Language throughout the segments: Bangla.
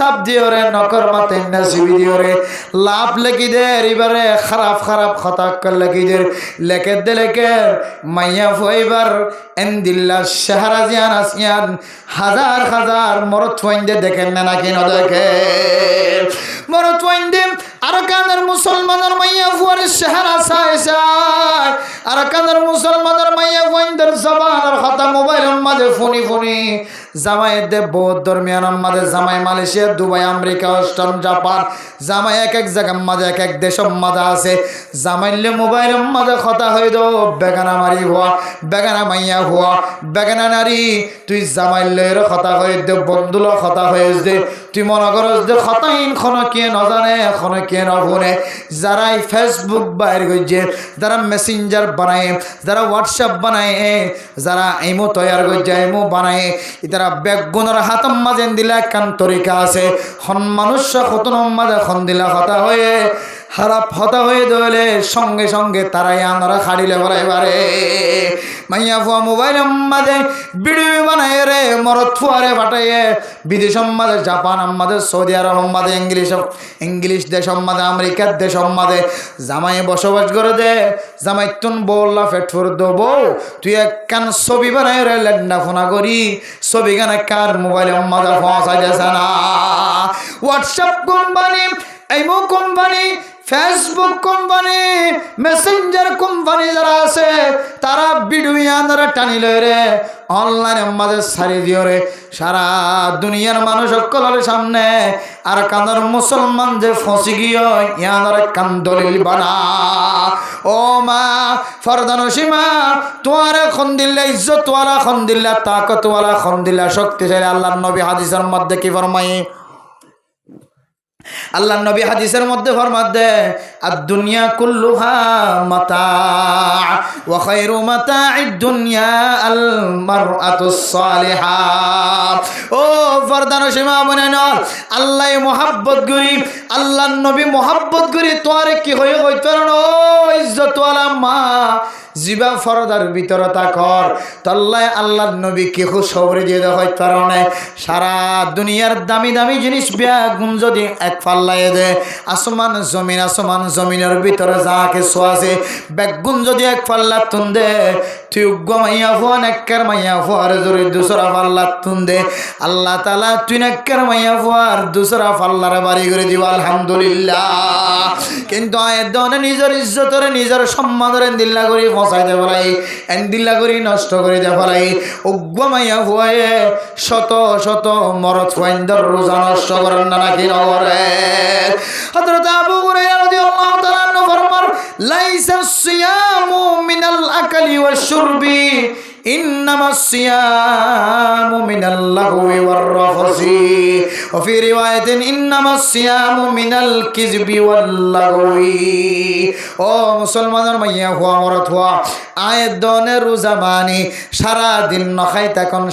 চাপ দিও রে নকর মাতে নাসিবি দিও রে লাভ লেখি দে এবারে খারাপ খারাপ কথা লেখি দে লেখে দে লেখে মাইয়া ফইবার এন্দিল্লা শাহরাজিয়ান আসিয়ান হাজার হাজার মরত ফইন্দে দেখেন না নাকি না দেখে মরত ফইন্দে আর কানের মুসলমানের মাইয়া ফুয়ার শাহরা সায় সায় আর কানের মুসলমানের মাইয়া ফইন্দের জবানের কথা মোবাইলের মাঝে ফোনি ফোনি জামাই দে বহুত দরমিয়ানের মাঝে জামাই Malaysia Dubai America Australia Japan জামাই এক এক জায়গার মাঝে এক এক দেশের মাঝে আছে জামাইলে মোবাইলের মাঝে কথা হয়ে দো বেগানা মারি হওয়া বেগানা মাইয়া হওয়া বেগানা নারী তুই জামাইলের কথা হয়ে দে বন্ধুল কথা হয়ে দে তুই মনে করস দে কথাইন খন কে ন জানে খন কে ন শুনে যারাই ফেসবুক বাইর করছে যারা মেসেঞ্জার বানায় যারা হোয়াটসঅ্যাপ বানায় যারা ইমো তৈয়ার করছে ইমো বানায় তারা বেগুনের হাতম মাঝে দিলা কান তরিকা আছে হন মানুষ কতন মাঝে খন দিলা কথা হয়ে খারাপ হতা হয়ে দলে সঙ্গে সঙ্গে তারাই আনারা খাড়িলে বলাইবারে মাইয়া ফুয়া মোবাইল মাঝে ভিডিও বানায় রে মরত ফুয়ারে পাঠাইয়ে বিদেশ মাঝে জাপান মাঝে সৌদি আরব মাঝে ইংলিশ দেশ মাঝে আমেরিকার দেশ মাঝে জামাই বসবাস করে দে জামাই তুন বললা ফেট ফুর দেবো তুই এক কান ছবি বানায় রে লেন্ডা ফোনা করি ছবি গানে কার মোবাইল মাঝে পৌঁছাই যাচ্ছে না WhatsApp company imo company Facebook company Messenger company যারা আছে তারা ভিডিও আনারা টানি লয় রে অনলাইনের মাঝে ছাড়ি দিও রে সারা দুনিয়ার মানুষ সকলের সামনে আর কানের মুসলমান যে ফসি গিয়ে ইয়ানার কান দলিল বানা ও মা ফরদানসীমা তোমার খন দিল্লা ইজ্জত তোয়ালা খন দিল্লা তাকত ওয়ালা খন দিল্লা শক্তিশালী আল্লাহর নবী হাদিসের মধ্যে কি ফরমাই আল্লাহ নবী হাদিসের মধ্যে ফরমাত দে আদ-দুনিয়া কুল্লুহা মাতা ওয়া খায়রু মাতা'id দুনিয়া আল মারআতুস সালিহা ও ফরদানসীমা বনেন আল্লাহ মোহাব্বত করি আল্লাহ নবী মোহাব্বত করি তোরে কি হয়ে কইতে ও ইজ্জত ওয়ালা মা জিবা ফরদার ভিতরে তাকর তল্লায় আল্লাহর নবী কি খুশখবরি দিয়ে দেখাই কারণে সারা দুনিয়ার দামি দামি জিনিস বেগুন যদি এক পাল্লায় দে আসমান জমিনের ভিতরে যা কিছু আছে বেগুন যদি এক পাল্লা তুন দে তুই মাইয়া ফুয়া নেকর মাইয়া ফুয়ার জোরে দুসরা পাল্লা তুন দে আল্লাহ তাআলা তুই নেকর মাইয়া ফুয়ার দুসরা পাল্লার বাড়ি করে দিব আলহামদুলিল্লাহ কিন্তু আয়ের দনে নিজের ইজ্জতরে নিজের সম্মানরে দিল্লা করি ফসাইতে পালাই এন্দিল্লা করি নষ্ট করে দে পালাই মাইয়া ফুয়ায়ে শত শত মরদ ফাইন্দার রোজা নষ্ট করেন না নাকি নগরে হযরত আবু হুরায়রা রাদিয়াল্লাহু তাআলা আনহু ফরমান লাইসা সিয়ামু মিনাল আকলি ওয়াশ শুরবি ইন্নামাস সিয়ামু মিনাল লাগwi ওয়ার রাফসি ওয়া ফি রিওয়ায়াতিন ইন্নামাস সিয়ামু মিনাল কিযবি ওয়াল লাগwi ও মুসলমানের মাইয়া হুয়া মরদ হুয়া আয় দনে রোজা মানি সারা দিন নখাই তখন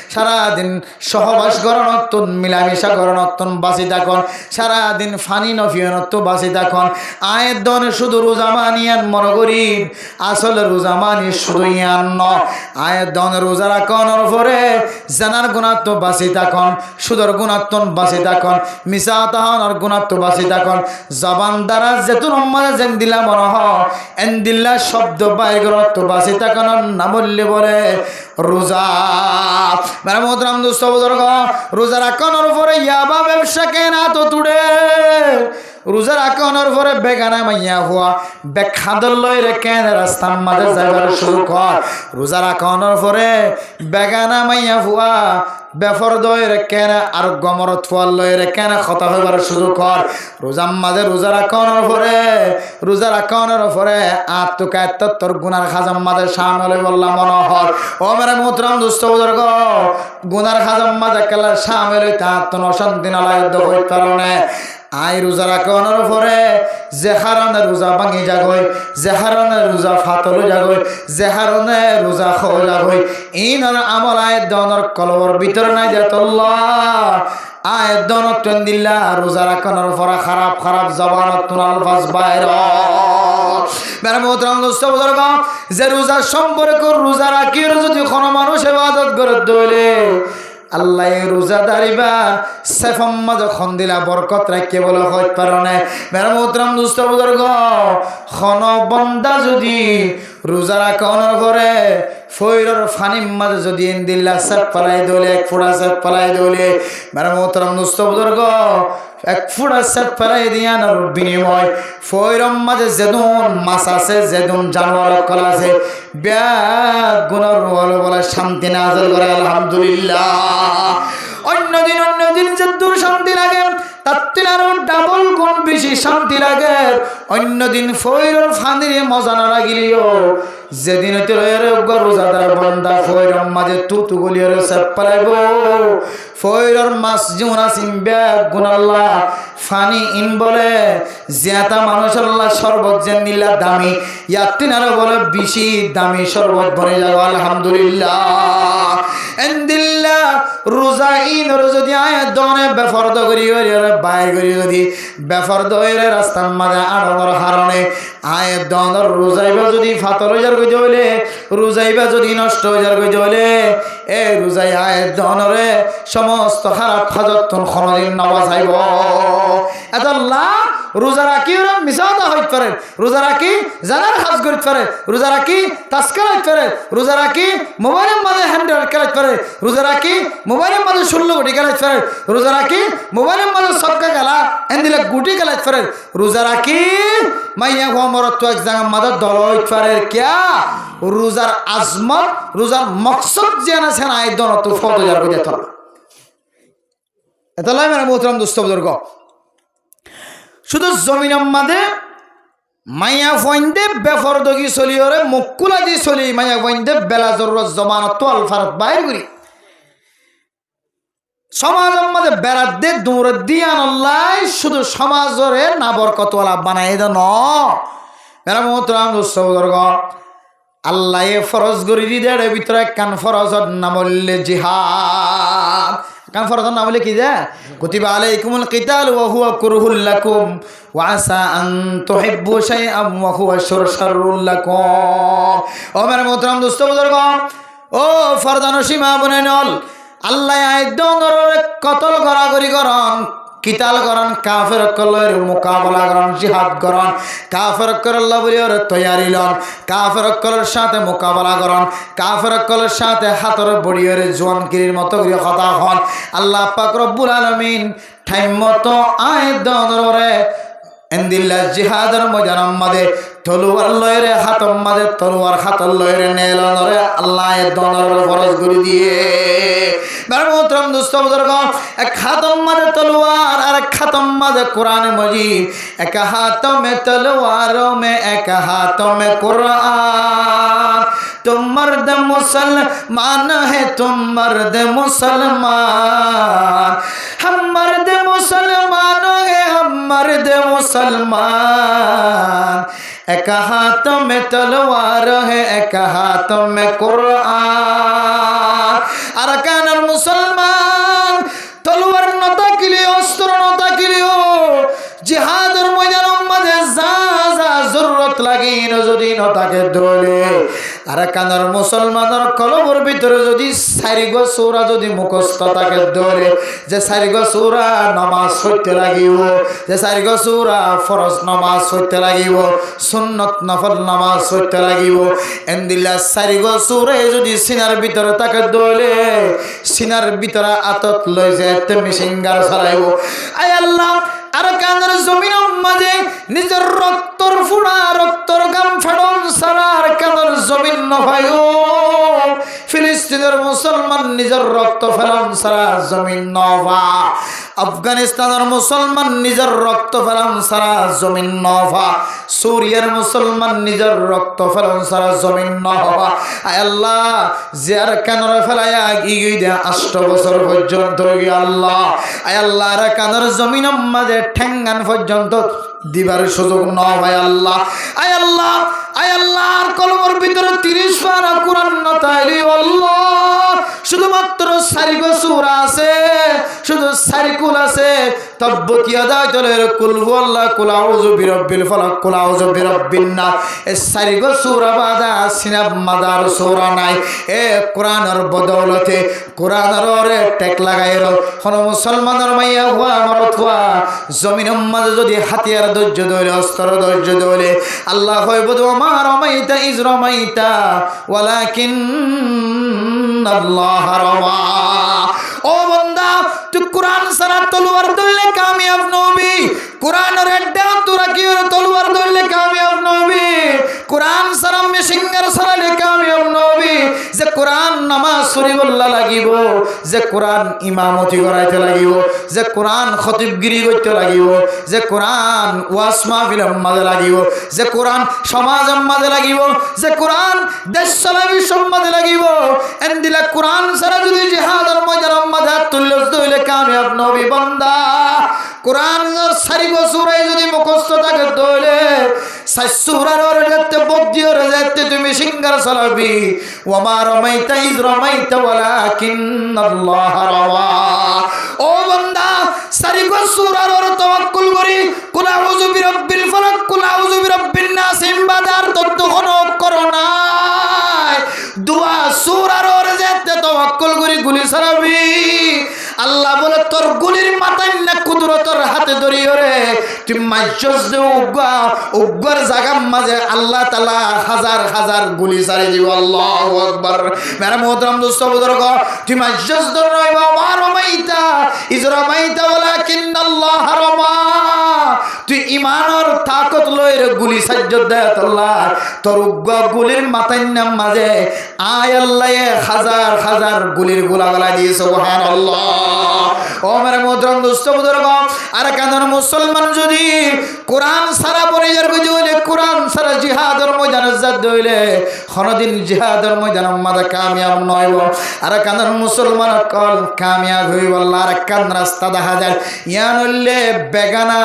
সারা দিন সহবাস গরণত্বন মিলামিশা গরণত্বন বাসি তখন সারা দিন ফানি নফিয়নত্ব বাসি তখন আয় দনে শুধু রোজা মানিয়ান মনে করি আসলে রোজা মানি শুধু ইয়ান ন আয় দনে রোজা রাখনের পরে জানার গুণাত্ব বাসি তখন সুদর গুণাত্বন বাসি তখন মিশা তাহনের গুণাত্ব বাসি তখন জবান দ্বারা যেতুন সম্মানে যেন দিলা মনে হ এন দিল্লা শব্দ বাইগরত্ব বাসি তখন না বললে বলে রোজা মেরা মোহতরাম দোস্ত বুজুর্গ রোজা রাখনের পরে ইয়াবা ব্যবসা কেনা তো তুড়ে রোজা রাখনের পরে বেগানা মাইয়া হওয়া বেখাদল লই রে কেন রাস্তার মাঝে যাইবার শুরু কর রোজা রাখনের পরে বেগানা মাইয়া হওয়া বেফর দই রে কেন আর গমরত ফল লই রে কেন কথা হইবার শুরু কর রোজার মাঝে রোজা রাখনের পরে আত্মকায়ত্ত তোর গুনার খাজাম মাঝে সামনে বললাম মনোহর ও মেরে মোহতরাম দুস্থ বুজুর্গ গুনার খাজাম মাঝে কেলা সামনে লইতে আত্মনশান্তি না লাগে দই কারণে আই রোজা রাখনের পরে যে হারনে রোজা ভাঙি যাগই যে হারনে রোজা ফাতল যাগই যে হারনে রোজা খাওয়া যাগই ইনার আমল আয় দনের কলবর ভিতরে নাই যে আল্লাহ আয় দনত তুন দিল্লা রোজা রাখনের পরে খারাপ জবানত তুন আলফাজ বাইর মেরা মোহতরাম দোস্ত বুজুর্গ যে রোজা সম্পর্ক রোজা রাখির যদি কোনো মানুষ ইবাদত করে দইলে আল্লাহ রোজাদারিবার সেফম্মা যখন দিলা বরকত রাখকে বলে হইতে পারো না। মেরা মোহতরম দুস্থ বুজুর্গ, খন বন্দা যদি রোজা রাখনের করে ফৈরর ফানির মাঝে যদি ইন্দিল্লা সেপ পালাই দলে এক ফোড়া সেপ পালাই দলে, মেরা মোহতরম দুস্থ বুজুর্গ, এক ফোড়া সেপ পালাই দিয়ানোর বিনিময় ফৈরম মাঝে যেদুন মাছ আছে, যেদুন জানোয়ার কল আছে, ব্যাগ গুণর বলে শান্তি নাযিল করে আলহামদুলিল্লাহ। অন্য দিন যে দূর শান্তি লাগে তার থেকে আরো ডাবল গুণ বেশি শান্তি লাগে। অন্য দিন ফৈরর ফানির মজা না লাগিলেও যেদিন রোজাদার বান্দা ফৈরর মাঝে তুতু গলিয়ে সেপ পালাইব, ফৈরর মাছ জীবন আসিম ব্যাগ গুণ আল্লাহ ফানি ইন বলে জিয়াতা মানুষ আল্লাহ শরবত যে নিলা দামি, ইয়াতিন আরো বলে বেশি দামি শরবত বনে যাও আলহামদুলিল্লাহ। এন্দিল্লা রোজা ইন যদি আয় দনে বেফরদ করি বাই করি যদি বেফরদ হইলে রাস্তার মাঝে আড়র হারণে আয় দনের রোজাইবা যদি ফাতর হয়ে যার কইতে হইলে, রোজাইবা যদি নষ্ট হয়ে যার কইতে হইলে, এ রোজাই আয় দনরে সমস্ত খারাপ হাজতন খনদিন নওয়া চাইব। এত লাভ রোজা রাখি ওরা মিশাওতা হইতে পারে, রোজা রাখি জানার হাজ করতে পারে, রোজা রাখি তাস্কার হইতে পারে, রোজা রাখি মোবাইলের মাঝে হ্যান্ডেল খেলাতে পারে, রোজা রাখি মোবাইলের মাঝে 16 গুটি খেলাতে পারে, রোজা রাখি মোবাইলের মাঝে সবকা খেলা এন্দিলে গুটি খেলাতে পারে, রোজা রাখি মাইয়া ঘমরত এক জায়গার মাঝে দল হইতে পারে। ক্যা রোজার আজমত, রোজার মকসদ যে না সেনা এই দল তো ফটো যার করে যেত এত লাই মানে মোহতরম দুস্থ বুজুর্গ। শুধু জমিনের মাঝে মাইয়া ফইন্দে বেফরদগি চলি ওরে মুকুলা দি চলি মাইয়া ফইন্দে বেলা জরুরত জমানত তোয়াল ফারত বাইর করি সমাজের মাঝে বেড়াত দে দৌড় দিয়া নল্লাই শুধু সমাজরে না বরকতওয়ালা বানাই দেন। মেরা মোহতরম দুস্থ বুজুর্গ, আল্লাহ ফরজ গরি দিদের ভিতরে কান ফরজত নামলে জিহাদ, কান ফরজত নামলে কি যে কুতিবা আলাইকুমুল কিতাল ওয়া হুয়া কুরহুল লাকুম ওয়া আসা আন তুহিব্বু শাইআন ওয়া হুয়া শাররুল লাকুম। ও মেরা মোহতরম দুস্থ বুজুর্গ, ও ফরদানো সীমা বনে নল আল্লাহ আইদনর কতল গড়াগড়ি করন, কিতাল করন, কাফের কলের মোকাবেলা করন, জিহাদ করন, কাফের কল্লা বলি ওর তৈয়ারি লন, কাফের কলের সাথে মোকাবেলা করন, কাফের কলের সাথে হাতর বড়িয়ের জোয়ানকিরির মতো করে কথা হন। আল্লাহ পাক রব্বুল আলামিন টাইম মতো আইদনরে এন্দিল্লা জিহাদের ময়দানের মাঝে তলোয়ার লয়রে হাতর মাঝে তলোয়ার হাতর লয়রে নেলনরে আল্লাহ দনর ফরজ করে দিয়ে মোহতরম দুস্থ বুজুর্গ, এক হাতম মাঝে তলোয়ার আর এক হাতম মাঝে কোরআন মজিদ, এক হাতমে তলোয়ার মে এক হাতমে কোরআন। तुम मर्द मुसलमान है, तुम मर्द मुसलमान, हम मर्द मुसलमान है, हम मर्द मुसलमान। एक हाथ में तलवार है, एक हाथ में कुरान। अरकान मुसलमान तलवार न ताकिलियो, अस्त्र न ताकिलियो, जिहादर मयदान मध्य जा जरूरत लगी न যদি ন তাকে দলে। আর কানার মুসলমানের কলমের ভিতরে যদি 4 গো সূরা যদি মুখস্থ থাকে দলে, যে 4 গো সূরা নামাজ পড়তে লাগিব, যে 4 গো সূরা ফরজ নামাজ পড়তে লাগিব, সুন্নত নফল নামাজ পড়তে লাগিব, এন্দিল্লা 4 গো সূরা যদি সিনার ভিতরে থাকে দলে, সিনার ভিতরে আতত লই যায় তুমি সিঙ্গার চালাইব। আয় আল্লাহ আর কানার জমিনের মাঝে নিজের রক্তর ফুড়া রক্তর গাম ফাড়ন সারার কানার জমিন নভায়ো, ফিলিস্তিনের মুসলমান নিজের রক্ত ফেলান সারা জমিন নভা, আফগানিস্তানের মুসলমান নিজের রক্ত ফেলান সারা জমিন নভা, সুরিয়ার মুসলমান নিজের রক্ত ফেলান সারা জমিন নভা। আয় আল্লাহ যার কানর ফেলায়া গিয়ে দেয়া 8 বছর পর্যন্ত আল্লাহ, আয় আল্লাহ আর কানর জমিনের মাঝে ঠেঙ্গান পর্যন্ত দিবার সুযোগ নয় ভাই আল্লাহ। আয় আল্লাহ, আয় আল্লাহর কলমের ভিতরে 30 পারা কোরআন না তাইলে আল্লাহ শুধুমাত্র 4 গো সূরা আছে, শুধু 4 কুল আছে, তাব্বাত ইয়াদা তলের কুল হুয়াল্লাহ কুল আউযু বিরাব্বিল ফালাক কুল আউযু বিরাব্বিন নাস এই চারিগো সূরা বাদা সিনাব মাদার সূরা নাই এ কোরআনের বদৌলতে কোরআনের টেক লাগাইরো কোন মুসলমানের মাইয়া হুয়া মারত হুয়া জমিনের মাঝে যদি হাতিয়ার ধৈর্য ধরে অস্ত্র ধৈর্য ধরে আল্লাহ হইব আমার রমাইতা ইজ রমাইতা ওয়ালাকিন আল্লাহ রমা ও বান্দা তুই কোরআন ছাড়া তলোয়ার ধরলে কামিয়াব নবি কোরআনের এড্ডা তোরা কি তলোয়ার ধরলে কামিয়াব নবি কোরআন ছাড়া মেশিনগার ছাড়ালে কামিয়াব নবি যে কোরআন নামাজ শরীফুল্লাহ লাগিব যে কোরআন ইমামতি করাইতে লাগিব যে কোরআন খতিবগিরি করতে লাগিব যে কোরআন ওয়াজ মাহফিলের মাঝে লাগিব যে কোরআন সমাজের মাঝে লাগিব যে কোরআন দেশ চালাবি মাঝে লাগিব এন্দিলা কোরআন ছাড়া যদি জিহাদের ময়দানের মাঝে তুল্য হইলে কামিয়াব নবী বান্দা কোরআনের সারিগো সূরা যদি মুখস্থ থাকে তাহলে সাই সূরার ওরতে বদ্দিওর যেতে তুমি সিঙ্গার চালাবি ওয়া মা রামাইতা ইজ রামাইতা ওয়ালাকিন্নাল্লাহ রামা ও বান্দা সারিগো সূরার ওর তাওয়াক্কুল করি কুল আউযু বিরাব্বিল ফালাক কুল আউযু বিরাব্বিন নাস ইমবাদার ততক্ষণ করো না দুয়া সূরার ওর যেতে তাওয়াক্কুল করি গুলি চালাবি আল্লাহ বলে তোর গুলির মাথায় না কুদরতের হাতে ধরিও রে তুই মাইজস দে উগ্গর জায়গার মাঝে আল্লাহ তাআলা হাজার হাজার গুলি ছাড়ি দিব আল্লাহু আকবার মেরা মোহতরম দোস্ত বুজুর্গ তুই মাইজস দে রইবা মারমাইতা ইজরামাইতা ওয়ালাকিন্নাল্লাহ রামা তুই ঈমানের তাকত লইর গুলি সাজ্জত দেয় আল্লাহ তোর উগ্গর গুলির মাথায় না মাঝে আয় আল্লাহ হাজার হাজার গুলির গোলা গলা দিয়ে সুবহানাল্লাহ ও মেরে মোহতরম দোস্ত বুজুর্গ আর কেন মুসলমান যদি কোরআন সারা পরিবার বুঝে হইলে কোরআন সারা জিহাদের ময়দানে জাত হইলে কোনদিন জিহাদের ময়দানের মাঝে কামিয়াব নয়ব আর কেন মুসলমান কল কামিয়াব হইব আল্লাহ আর কান রাস্তা দেখা যায় ইয়ান হইলে বেগানা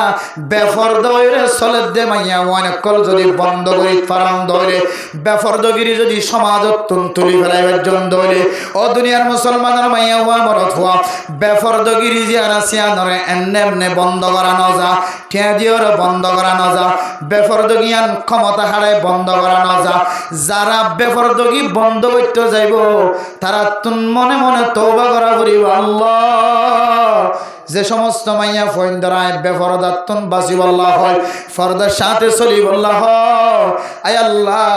বেফরদ হইলে চলে দে মাইয়া অনেক কল যদি বন্ধ করি ফারাম ধরে বেফরদগিরি যদি সমাজত তুলি ফেলাইবার জন্য হইলে ও দুনিয়ার মুসলমানের মাইয়া হওয়া মরত হওয়া বেফরদগিরি যে আনাসিয়া ধরে এমনে বন্ধ করানো যা ঠেদিওর বন্ধ করানো যা বেফরদগিয়ান ক্ষমতা হারায় বন্ধ করানো যা যারা বেফরদগি বন্ধ করতে যাইব তারা তুন মনে মনে তওবা করা করিব আল্লাহ যে সমস্ত মাইয়া ফইন দ্বারায় বেফরদাত্তন বাসিব আল্লাহ হয় ফরদার সাথে চলিব আল্লাহ আয় আল্লাহ